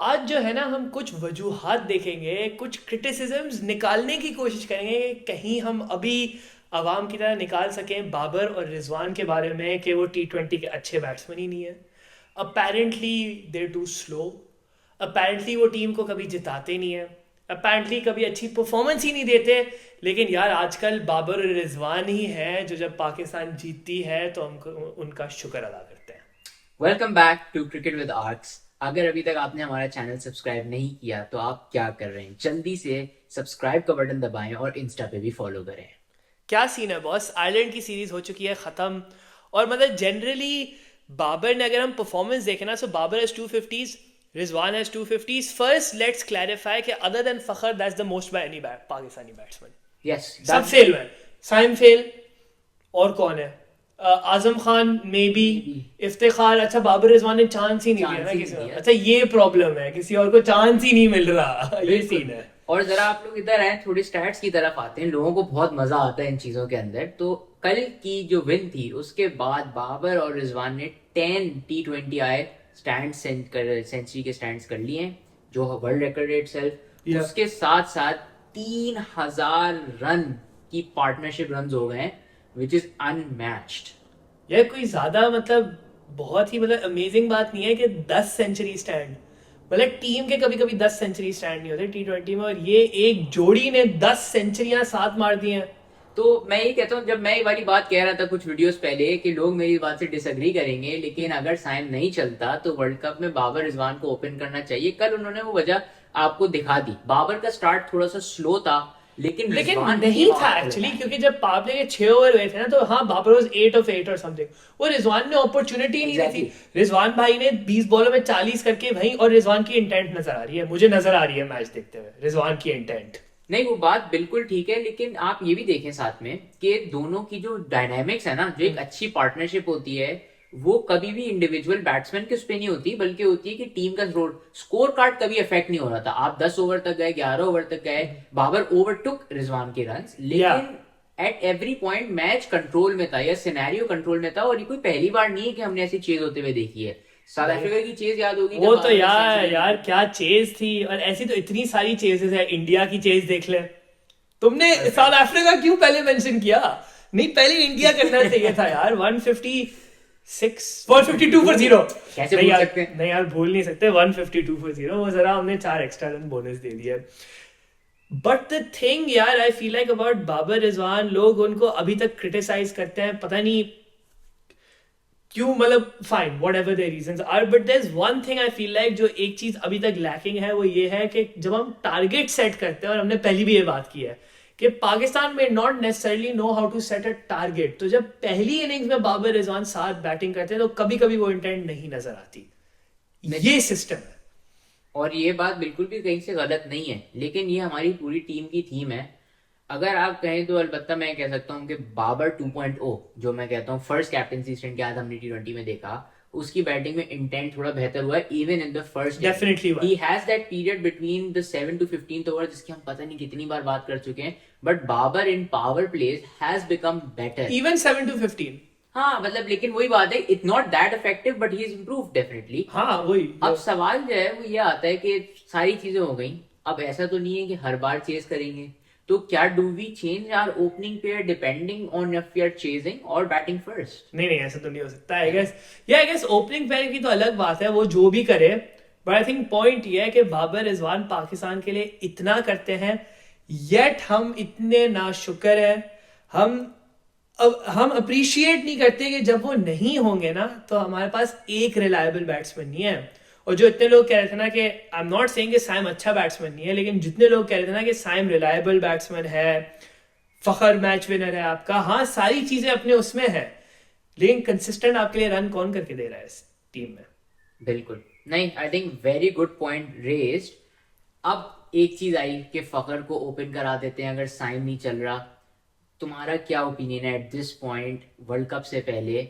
आज जो है ना हम कुछ वजूहात देखेंगे, कुछ क्रिटिसिज्म्स निकालने की कोशिश करेंगे कि कहीं हम अभी आवाम की तरह निकाल सकें बाबर और रिजवान के बारे में कि वो T20 के अच्छे बैट्समैन ही नहीं है। Apparently there too slow. Apparently वो टीम को कभी जिताते नहीं है। अपेरेंटली कभी अच्छी परफॉर्मेंस ही नहीं देते। लेकिन यार आजकल बाबर और रिजवान ही है जो जब पाकिस्तान जीतती है तो हम उनका शुक्र अदा करते हैं। Welcome back to cricket with arts. अगर अभी तक आपने हमारा चैनल सब्सक्राइब नहीं किया तो आप क्या कर रहे हैं, जल्दी से सब्सक्राइब का बटन दबाएं और इंस्टा पे भी फॉलो करें। क्या सीन है बॉस, आयरलैंड की सीरीज हो चुकी है खत्म। और मतलब जनरली बाबर ने अगर हम परफॉर्मेंस देखें ना, so Babar has 250s, Rizwan has 250s। First let's clarify कि other than Fakhar that's the most by any Pakistani batsman. Yes, सब फेल हुए। साइम फेल। और कौन है? Azam Khan may be. इफ्तिखार। अच्छा बाबर रिजवान ने चांस ही नहीं दिया ना किसी को। अच्छा ये प्रॉब्लम है, किसी और को चांस ही नहीं मिल रहा। ये सीन है। और जरा आप लोग इधर आए, थोड़ी स्टैट्स की तरफ आते हैं। लोगों को बहुत मजा आता है इन चीजों के अंदर। तो कल की जो विन थी उसके बाद बाबर और रिजवान ने 10 T20 आए सेंचुरी के स्टैंड्स कर लिए हैं, जो वर्ल्ड रिकॉर्ड इटसेल्फ। उसके साथ साथ 3000 रन की पार्टनरशिप रन हो गए हैं, विच इज अनमैच्ड। यह कोई ज्यादा मतलब बहुत ही मतलब अमेजिंग बात नहीं है कि 10 सेंचुरी स्टैंड। मतलब टीम के कभी कभी 10 सेंचुरी स्टैंड नहीं होते T20 में, और ये एक जोड़ी ने 10 सेंचुरियां साथ मार दी हैं। तो मैं ये कहता हूँ, जब मैं ये वाली बात कह रहा था कुछ वीडियोस पहले कि लोग मेरी बात से डिसएग्री करेंगे, लेकिन अगर साइम नहीं चलता तो वर्ल्ड कप में बाबर रिजवान को ओपन करना चाहिए। कल उन्होंने वो वजह आपको दिखा दी। बाबर का स्टार्ट थोड़ा सा स्लो था, लेकिन नहीं था एक्चुअली, क्योंकि जब पावले के 6 ओवर हुए थे ना, तो हाँ बाबर वाज 8 ऑफ 8 और समथिंग। वो रिजवान ने अपॉर्चुनिटी नहीं दी थी। रिजवान भाई ने 20 बॉलों में 40 करके भाई, और रिजवान की इंटेंट नजर आ रही है, मुझे नजर आ रही है मैच देखते हुए रिजवान की इंटेंट। नहीं, वो बात बिल्कुल ठीक है, लेकिन आप ये भी देखें साथ में कि दोनों की जो डायनामिक्स है ना, जो एक अच्छी पार्टनरशिप होती है, वो कभी भी इंडिविजुअल बैट्समैन के उस पर नहीं होती, बल्कि होती है कि टीम का स्कोर कार्ड कभी इफेक्ट नहीं हो रहा था। आप 10 ओवर तक गए, 11 ओवर तक गए, बाबर ओवरटुक रिजवान के रन, लेकिन at every point match control में था या सिनेरियो कंट्रोल में था। और ये कोई पहली बार नहीं है कि हमने ऐसी चीज होते हुए देखी है। साउथ अफ्रीका की चेज याद होगी, वो तो यार क्या चेज थी। और ऐसी तो इतनी सारी चेजेस है। इंडिया की चेज देख ले। तुमने साउथ अफ्रीका क्यों पहले मेंशन किया? नहीं, पहले इंडिया करना चाहिए था यार। 152 फॉर 0। कैसे भूल सकते हैं? नहीं यार, भूल नहीं सकते। 152 फॉर 0, वो जरा हमने 4 एक्स्ट्रा रन बोनस दे दिया। बट द थिंग यार, I feel like about Babar Rizwan, लोग उनको अभी तक क्रिटिसाइज करते हैं, पता नहीं क्यों। मतलब fine, whatever there reasons are, but there is one thing I feel like जो एक चीज अभी तक लैकिंग है, वो ये है कि जब हम टारगेट सेट करते हैं, और हमने पहले भी ये बात की है कि पाकिस्तान में not necessarily know how to set a target. तो जब पहली इनिंग्स में बाबर रिजवान साथ बैटिंग करते हैं तो कभी कभी वो इंटेंट नहीं नजर आती। ये सिस्टम है। और ये बात बिल्कुल भी कहीं से गलत नहीं है, लेकिन ये हमारी पूरी टीम की थीम है। अगर आप कहें तो अलबत्ता मैं कह सकता हूँ कि बाबर 2.0, जो मैं कहता हूँ फर्स्ट कैप्टनसी स्टंट के आज हमने T20 में देखा, उसकी बैटिंग में इंटेंट थोड़ा बेहतर हुआ है। Even in the first, definitely he has that period between the 7 to 15th over, जिसकी हम पता नहीं कितनी बार बात कर चुके हैं। But Babar in power plays has become better. Even 7 to 15। हाँ मतलब, लेकिन वही बात है, it's not that effective, but he is improve definitely. हाँ वही। अब सवाल जो है वो ये आता है कि सारी चीजें हो गई, अब ऐसा तो नहीं है कि हर बार चेज करेंगे। तो क्या do we change our opening pair depending on if we are chasing और बैटिंग फर्स्ट? नहीं ऐसा तो नहीं हो सकता। आई गेस ओपनिंग पेयर की तो अलग बात है, वो जो भी करे। बट आई थिंक पॉइंट ये है कि बाबर रिजवान पाकिस्तान के लिए इतना करते हैं, येट हम इतने नाशुक्र हैं। हम अप्रिशिएट नहीं करते कि जब वो नहीं होंगे ना, तो हमारे पास एक रिलायबल बैट्समैन नहीं है। और जो इतने लोग कह रहे थे ना कि आई एम नॉट सेइंग कि साइम अच्छा बैट्समैन नहीं है, लेकिन जितने लोग कह रहे थे ना कि साइम रिलायबल बैट्समैन है, फखर मैच विनर है आपका, हाँ सारी चीजें अपने उसमें है, लेकिन कंसिस्टेंट आपके लिए रन कौन करके दे रहा है इस टीम में? बिल्कुल नहीं। I think very good point raised. अब एक चीज आई कि फखर को ओपन करा देते हैं अगर साइम नहीं चल रहा। तुम्हारा क्या ओपिनियन है at this point, world cup से पहले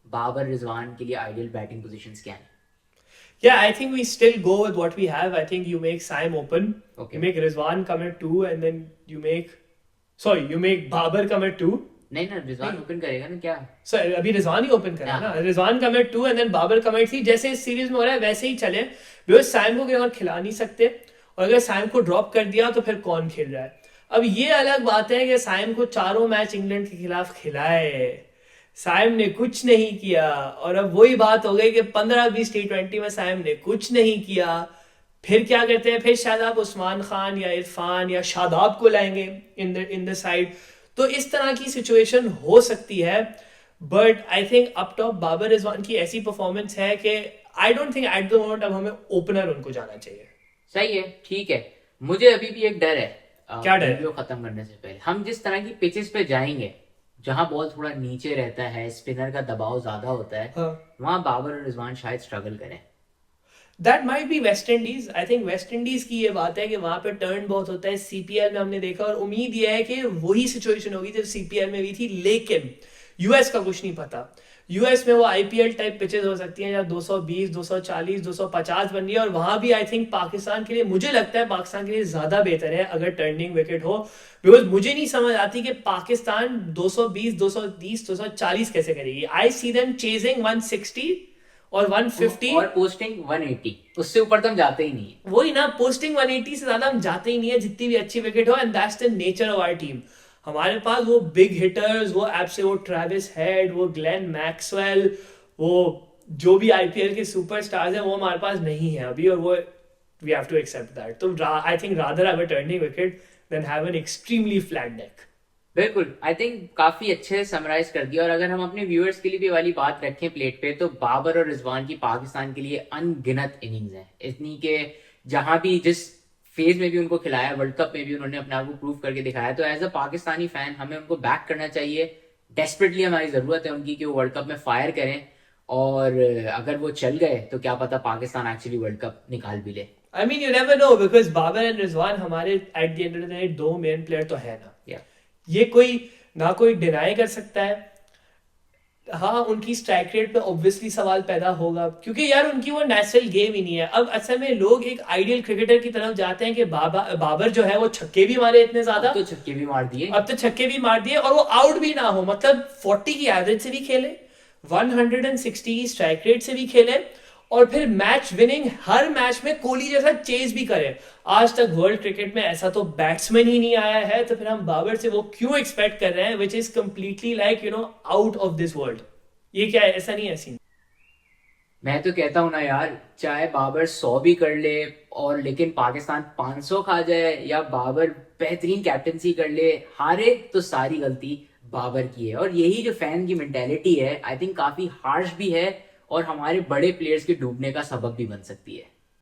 बाबर रिजवान के लिए आइडियल बैटिंग पोजीशंस क्या हैं? Yeah, I think we still go with what we have. I think you make Saim open. Okay. You make Rizwan come at 2, and then you make Babar come at 2. नहीं ना, Rizwan open करेगा ना क्या? Sir अभी रिजवान ही open करा ना, हाँ। रिजवान का मिड 2 एंड देन बाबर का मिड 3, जैसे इस सीरीज में हो रहा है वैसे ही चले, बिकॉज सैम को कहीं और खिला नहीं सकते, और अगर सैम को ड्रॉप कर दिया तो फिर कौन खेल रहा है? अब ये अलग बात है कि सैम को चारों मैच इंग्लैंड के खिलाफ खिलाए, सैम ने कुछ नहीं किया, और अब वही बात हो गई कि 15-20 T20 में सैम ने कुछ नहीं किया। फिर क्या करते हैं, फिर शायद आप उस्मान खान या इरफान या शादाब को लाएंगे इन द साइड, तो इस तरह की सिचुएशन हो सकती है। But I think up top Babar Rizwan की ऐसी परफॉर्मेंस है कि I don't think at the moment अब हमें ओपनर उनको जाना चाहिए। सही है, ठीक है। मुझे अभी भी एक डर है, क्या डर है? वीडियो खत्म करने से पहले, हम जिस तरह की पिचेस पे जाएंगे जहां बॉल थोड़ा नीचे रहता है, स्पिनर का दबाव ज्यादा होता है, हाँ, वहां बाबर और रिजवान शायद स्ट्रगल करें। That might be West Indies. I think West Indies की ये बात है कि वहां पे टर्न बहुत होता है, सीपीएल में हमने देखा, और उम्मीद ये है कि वही सिचुएशन होगी जो सीपीएल में भी थी। लेकिन यूएस का कुछ नहीं पता, यूएस में वो आईपीएल टाइप पिचेस हो सकती हैं या 220, 240, 250 बन रही है, और वहां भी आई थिंक पाकिस्तान के लिए, मुझे लगता है पाकिस्तान के लिए ज्यादा बेहतर है अगर टर्निंग विकेट हो, बिकॉज मुझे नहीं समझ आती कि पाकिस्तान 220, 230, 240 कैसे करेगी। आई सी देम चेजिंग 160 और 150 और पोस्टिंग 180, उससे ऊपर तो हम जाते ही नहीं है। वही ना, पोस्टिंग 180 से ज्यादा हम जाते ही नहीं है जितनी भी अच्छी विकेट हो, and that's the nature of our team. हमारे पास वो बिग हिटर्स, वो ऐप से वो ट्रेविस हेड, वो ग्लेन मैक्सवेल, वो जो भी आईपीएल के सुपरस्टार्स हैं, वो हमारे पास नहीं है अभी, और वो we have to accept that. तो I think rather have a turning wicket than have an extremely flat neck. बिल्कुल, आई थिंक काफी अच्छे से समराइज कर दिया। और अगर हम अपने व्यूअर्स के लिए भी वाली बात रखें प्लेट पे, तो बाबर और रिजवान की पाकिस्तान के लिए अनगिनत इनिंग्स हैं, इतनी के जहां भी जिस फेज में भी उनको खिलाया, वर्ल्ड कप में भी उन्होंने अपने आप को प्रूव करके दिखाया। तो एज अ पाकिस्तानी फैन हमें उनको बैक करना चाहिए, डेस्परेटली हमारी जरूरत है उनकी कि वो वर्ल्ड कप में फायर करें, और अगर वो चल गए तो क्या पता पाकिस्तान एक्चुअली वर्ल्ड कप निकाल भी ले। I mean you never know, because Babar and Rizwan हमारे at the end of the day दो मेन प्लेयर तो है ना, ये कोई ना कोई डिनाई कर सकता है। हाँ, उनकी स्ट्राइक रेट पे ऑब्वियसली सवाल पैदा होगा, क्योंकि यार उनकी वो नेचुरल गेम ही नहीं है। अब असल में लोग एक आइडियल क्रिकेटर की तरफ जाते हैं कि बाबर जो है वो छक्के भी मारे इतने ज्यादा, तो छक्के भी मार दिए, अब तो छक्के भी मार दिए, और वो आउट भी ना हो, मतलब 40 की एवरेज से भी खेले, 160 की स्ट्राइक रेट से भी खेले, और फिर मैच विनिंग हर मैच में कोहली जैसा चेज भी करे। आज तक वर्ल्ड क्रिकेट में ऐसा तो बैट्समैन ही नहीं आया है, तो फिर हम बाबर से वो क्यों एक्सपेक्ट कर रहे हैं, which is completely like out of this world. ये क्या है, ऐसा नहीं है सीन। मैं तो कहता हूं ना यार, चाहे बाबर 100 भी कर ले, और लेकिन पाकिस्तान 500 खा जाए, या बाबर बेहतरीन कैप्टनसी कर ले, हारे तो सारी गलती बाबर की है। और यही जो फैन की मेंटेलिटी है, आई थिंक काफी हार्श भी है, और हमारे बड़े प्लेयर्स के डूबने का सबब भी बन सकती है।